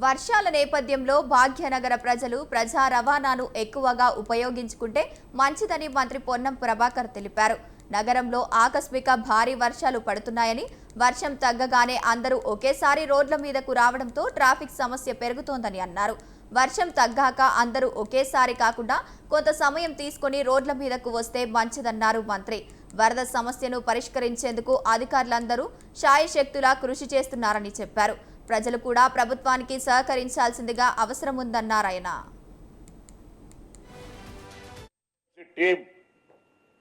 వర్షాల నేపథ్యంలో భాగ్యనగర ప్రజలు ప్రజా రవాణాను ఎక్కువగా ఉపయోగించుకుంటే మంచిదని మంత్రి పొన్నం ప్రభాకర్ తెలిపారు. నగరంలో ఆకస్మిక భారీ వర్షాలు పడుతున్నాయని, వర్షం తగ్గగానే అందరూ ఒకేసారి రోడ్ల మీదకు రావడంతో ట్రాఫిక్ సమస్య పెరుగుతోందని అన్నారు. వర్షం తగ్గాక అందరూ ఒకేసారి కాకుండా కొంత సమయం తీసుకుని రోడ్ల మీదకు వస్తే మంచిదన్నారు మంత్రి. వరద సమస్యను పరిష్కరించేందుకు అధికారులందరూ శాయశక్తులా కృషి చేస్తున్నారని చెప్పారు. ప్రజలు కూడా ప్రభుత్వానికి సహకరించాల్సిందిగా అవసరం ఉందన్నారు ఆయన. టీమ్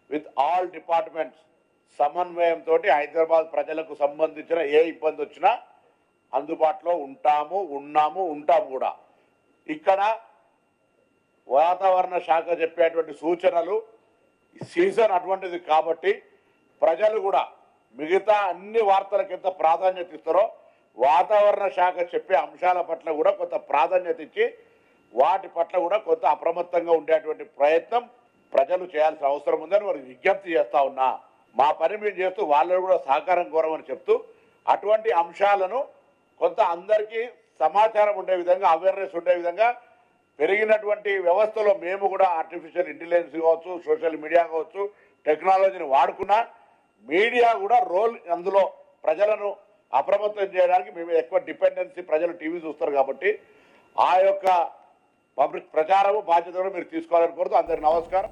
విత్ ఆల్ డిపార్ట్మెంట్స్ సమన్వయంతో హైదరాబాద్ ప్రజలకు సంబంధించిన ఏ ఇబ్బంది వచ్చినా అందుబాటులో ఉంటాము కూడా. ఇక్కడ వాతావరణ శాఖ చెప్పేటువంటి సూచనలు సీజన్ అటువంటిది కాబట్టి ప్రజలు కూడా మిగతా అన్ని వార్తలకు ఎంత ప్రాధాన్యత ఇస్తారో వాతావరణ శాఖ చెప్పే అంశాల పట్ల కూడా కొంత ప్రాధాన్యత ఇచ్చి వాటి పట్ల కూడా కొంత అప్రమత్తంగా ఉండేటువంటి ప్రయత్నం ప్రజలు చేయాల్సిన అవసరం ఉందని వారికి విజ్ఞప్తి చేస్తా ఉన్నా. మా పని మేము చేస్తూ వాళ్ళని కూడా సహకారం కోరమని చెప్తూ అటువంటి అంశాలను కొంత అందరికీ సమాచారం ఉండే విధంగా, అవేర్నెస్ ఉండే విధంగా పెరిగినటువంటి వ్యవస్థలో మేము కూడా ఆర్టిఫిషియల్ ఇంటెలిజెన్స్ కావచ్చు, సోషల్ మీడియా కావచ్చు, టెక్నాలజీని వాడుకున్నా మీడియా కూడా రోల్ అందులో ప్రజలను అప్రమత్తం చేయడానికి మేము ఎక్కువ డిపెండెన్సీ, ప్రజలు టీవీ చూస్తారు కాబట్టి ఆ యొక్క పబ్లిక్ ప్రచారము బాధ్యత కూడా మీరు తీసుకోవాలని కోరుతూ అందరికి నమస్కారం.